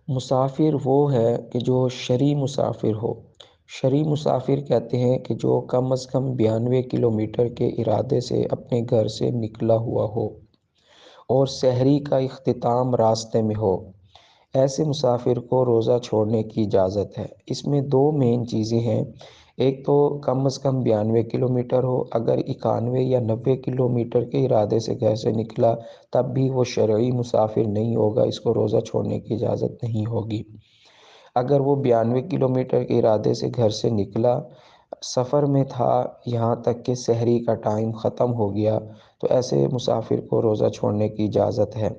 مسافر وہ ہے کہ جو شرعی مسافر ہو۔ شرعی مسافر کہتے ہیں کہ جو کم از کم 92 کلومیٹر کے ارادے سے اپنے گھر سے نکلا ہوا ہو اور سحری کا اختتام راستے میں ہو۔ ایسے مسافر کو روزہ چھوڑنے کی اجازت ہے۔ اس میں دو مین چیزیں ہیں۔ ایک تو کم از کم 92 کلومیٹر ہو، اگر 91 یا 90 کلومیٹر کے ارادے سے گھر سے نکلا تب بھی وہ شرعی مسافر نہیں ہوگا، اس کو روزہ چھوڑنے کی اجازت نہیں ہوگی۔ اگر وہ 92 کلومیٹر کے ارادے سے گھر سے نکلا، سفر میں تھا، یہاں تک کہ سحری کا ٹائم ختم ہو گیا، تو ایسے مسافر کو روزہ چھوڑنے کی اجازت ہے۔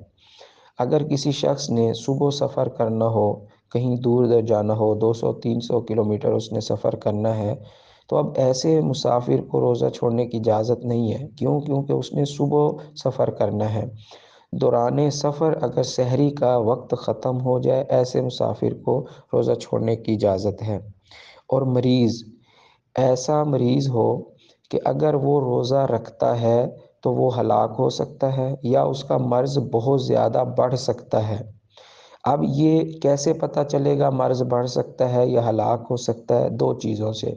اگر کسی شخص نے صبح سفر کرنا ہو، کہیں دور در جانا ہو، 200-300 کلومیٹر اس نے سفر کرنا ہے، تو اب ایسے مسافر کو روزہ چھوڑنے کی اجازت نہیں ہے۔ کیونکہ اس نے صبح سفر کرنا ہے۔ دوران سفر اگر سحری کا وقت ختم ہو جائے، ایسے مسافر کو روزہ چھوڑنے کی اجازت ہے۔ اور مریض، ایسا مریض ہو کہ اگر وہ روزہ رکھتا ہے تو وہ ہلاک ہو سکتا ہے یا اس کا مرض بہت زیادہ بڑھ سکتا ہے۔ اب یہ کیسے پتہ چلے گا مرض بڑھ سکتا ہے یا ہلاک ہو سکتا ہے؟ دو چیزوں سے۔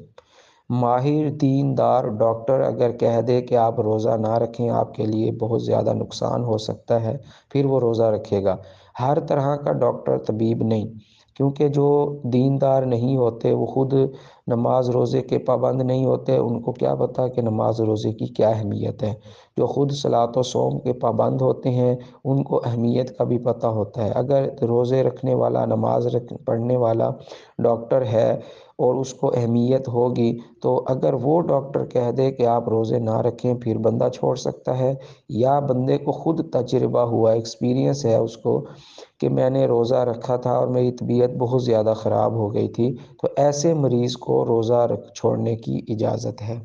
ماہر دیندار ڈاکٹر اگر کہہ دے کہ آپ روزہ نہ رکھیں، آپ کے لیے بہت زیادہ نقصان ہو سکتا ہے، پھر وہ روزہ رکھے گا۔ ہر طرح کا ڈاکٹر طبیب نہیں، کیونکہ جو دیندار نہیں ہوتے وہ خود نماز روزے کے پابند نہیں ہوتے، ان کو کیا پتہ کہ نماز روزے کی کیا اہمیت ہے۔ جو خود صلاۃ و صوم کے پابند ہوتے ہیں ان کو اہمیت کا بھی پتہ ہوتا ہے۔ اگر روزے رکھنے والا، نماز پڑھنے والا ڈاکٹر ہے اور اس کو اہمیت ہوگی، تو اگر وہ ڈاکٹر کہہ دے کہ آپ روزے نہ رکھیں، پھر بندہ چھوڑ سکتا ہے۔ یا بندے کو خود تجربہ ہوا، ایکسپیرینس ہے اس کو کہ میں نے روزہ رکھا تھا اور میری طبیعت بہت زیادہ خراب ہو گئی تھی، تو ایسے مریض کو روزہ چھوڑنے کی اجازت ہے۔